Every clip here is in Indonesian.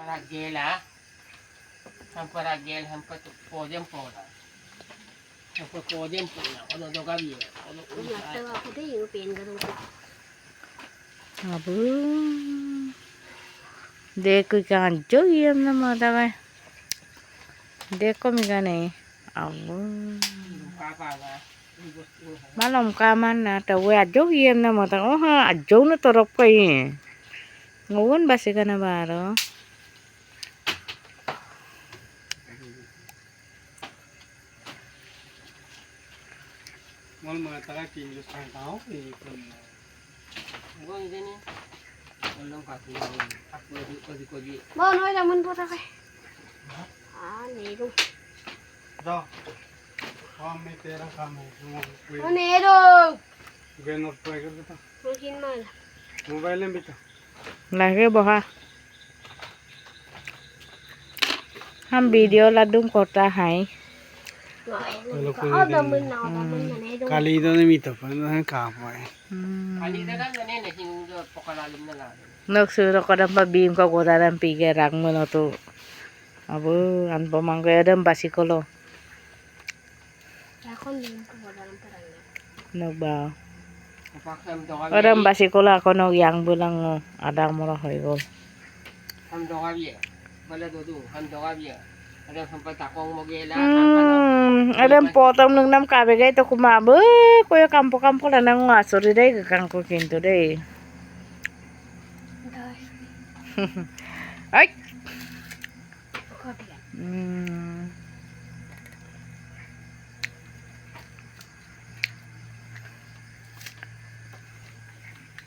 Paragela. Paragel, hampa tu podium pola. Hampa podium pola. Ono dogabi. Ono Latte aku deh yung pen ganun ko. Abu. देखो कहाँ जो ये हमने माता का देखो मिला नहीं अब मालूम कामान ना तो वो आज जो ये हमने माता ओ हाँ आज जो न तो रब कहीं ngawon ba si kana baro mal mata ka tingin sa tao eh Gua ini ni. Tolong kaki. Aku lagi. Mau nói là mình buat apa? Nih dong. जा काम में तेरा काम है Nih dong. गे नोट ट्राई कर देता Mungkin mana? Mobile में बेटा lagi boha हम वीडियो लाडूम कोटा है Ada menang, nih dong. kali itu nih mito pa na काम है Kali dah kan ni nak hingga pokalalim na lang. nok suro ko dam pabim ko ko dalam pigerang mo no to abu an pamang ko adam basikolo Aku nih ke dalam perangnya. nok ba Apakah dogabi? adam basikolo ako no yang bulang no ada mo ra hoy gol Dogabi. Bala dodo. Dogabi. Ada sampai takong mo gela. adam potom nung nam kabe gay to kumabe ko yo kampo la nang asuri dai kang ko kinto dai ay Kau dia.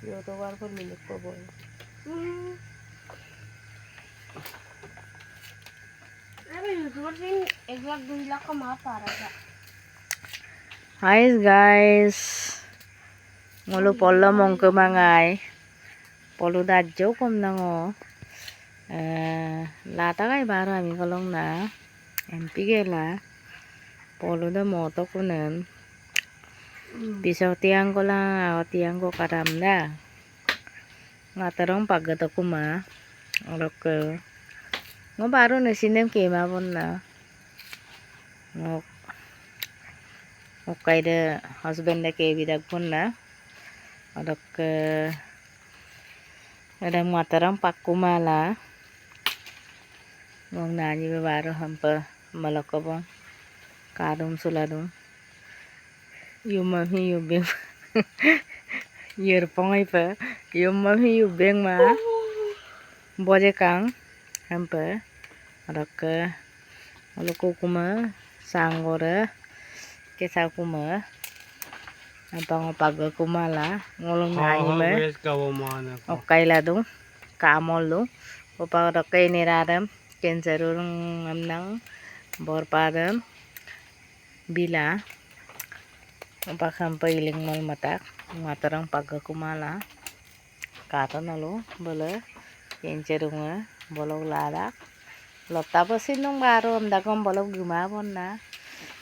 Yo to war ko milik ko boy Apa YouTuber sih? Vlog dulu lah kau mau parah gak? Hi guys ngolo polo mong ke mangai polo dajo kom nango lata kai baro ami kolong na MP gela polo da moto kunen pisau tiang ko lang ako tiang ko karam na ngatarong paggato kuma orok ngo baro na sinem kema pon na ngo okay de husband na ke bidag pon na orok ada ngatarong pakkumala ngong nani baro hampa malakobong kadum suladum yumami yubeng yer pongai pa yumami yubeng ma boje kang hampa orok oloko kuma sanggora kesa kuma Ampang pag kumala ngolong nai me bes kawo mana okay la dong kamol lo opa rokai niradam kencerung amnang borpadam bila opa kampailing mal matak ngatarang pag kumala kato na lo bala kencerung bolog ladak lo tapos sinong baro amdagom bolog gumabon na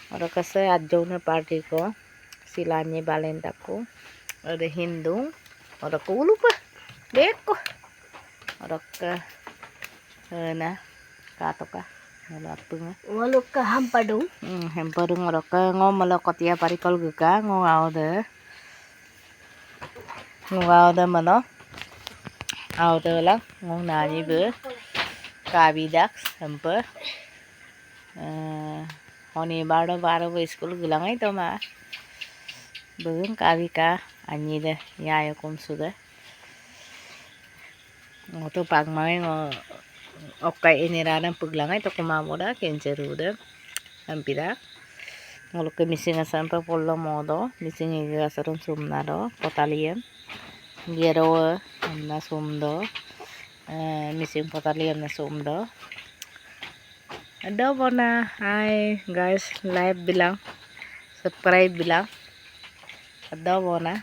ora kasi adjo na party ko silanya balenta ko ada Hindu ada ko lupa deko ada ka na kato ka wala tunga Walau ke hampa dong. hemparung ada ka ngo malakotia parikol guka ngo awda mano awda lang ngo nani be kabidak hempa honi baro school gulangai to ma Bưng kavi ka anyi de yayo kum suda ngoto pag mai ngo okay iniradan paglangai to kumamoda kenceruda ampida ngolo ke missing sampa pollo modo missing iga sarum sumnado potalian gero na sumdo missing potalian na sumdo ada bona hi guys live bilang subscribe bilang ada bona